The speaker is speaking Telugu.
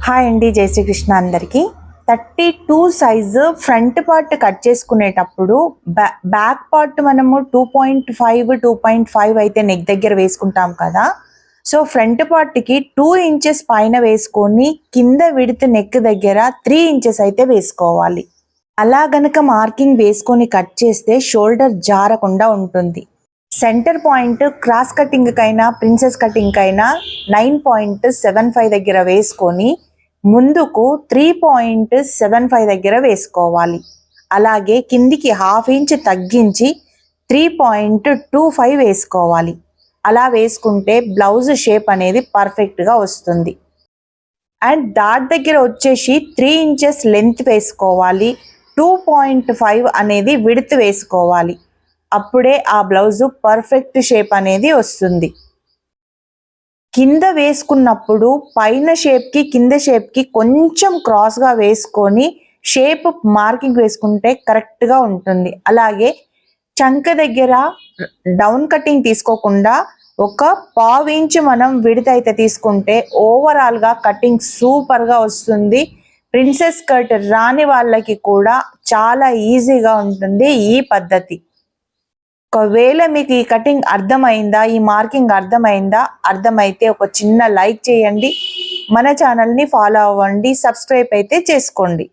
హాయ్ అండి, జై శ్రీకృష్ణ అందరికీ. 32 సైజు ఫ్రంట్ పార్ట్ కట్ చేసుకునేటప్పుడు బ్యాక్ పార్ట్ మనము 2.5 అయితే నెక్ దగ్గర వేసుకుంటాం కదా. సో ఫ్రంట్ పార్ట్కి 2 ఇంచెస్ పైన వేసుకొని కింద విడ్త్ నెక్ దగ్గర 3 ఇంచెస్ అయితే వేసుకోవాలి. అలా గనక మార్కింగ్ వేసుకొని కట్ చేస్తే షోల్డర్ జారకుండా ఉంటుంది. సెంటర్ పాయింట్ క్రాస్ కటింగ్ కైనా ప్రిన్సెస్ కటింగ్ కైనా 9.75 దగ్గర వేసుకొని ముందుకు 3.75 దగ్గర వేసుకోవాలి. అలాగే కిందికి హాఫ్ ఇంచ్ తగ్గించి 3.25 వేసుకోవాలి. అలా వేసుకుంటే బ్లౌజ్ షేప్ అనేది పర్ఫెక్ట్గా వస్తుంది. అండ్ డాట్ దగ్గర వచ్చేసి 3 ఇంచెస్ లెంత్ వేసుకోవాలి. 2.5 అనేది విడ్త్ వేసుకోవాలి. అప్పుడే ఆ బ్లౌజు పర్ఫెక్ట్ షేప్ అనేది వస్తుంది. కింద వేసుకున్నప్పుడు పైన షేప్కి కింద షేప్కి కొంచెం క్రాస్గా వేసుకొని షేప్ మార్కింగ్ వేసుకుంటే కరెక్ట్గా ఉంటుంది. అలాగే చంక దగ్గర డౌన్ కటింగ్ తీసుకోకుండా ఒక పావు ఇంచ్ మనం విడత అయితే తీసుకుంటే ఓవరాల్గా కటింగ్ సూపర్గా వస్తుంది. ప్రిన్సెస్ కట్ రాని వాళ్ళకి కూడా చాలా ఈజీగా ఉంటుంది ఈ పద్ధతి. ఒకవేళ మీకు ఈ కటింగ్ అర్థమైందా, ఈ మార్కింగ్ అర్థమైందా, అర్థమైతే ఒక చిన్న లైక్ చేయండి, మన ఛానల్ని ఫాలో అవ్వండి, సబ్స్క్రైబ్ అయితే చేసుకోండి.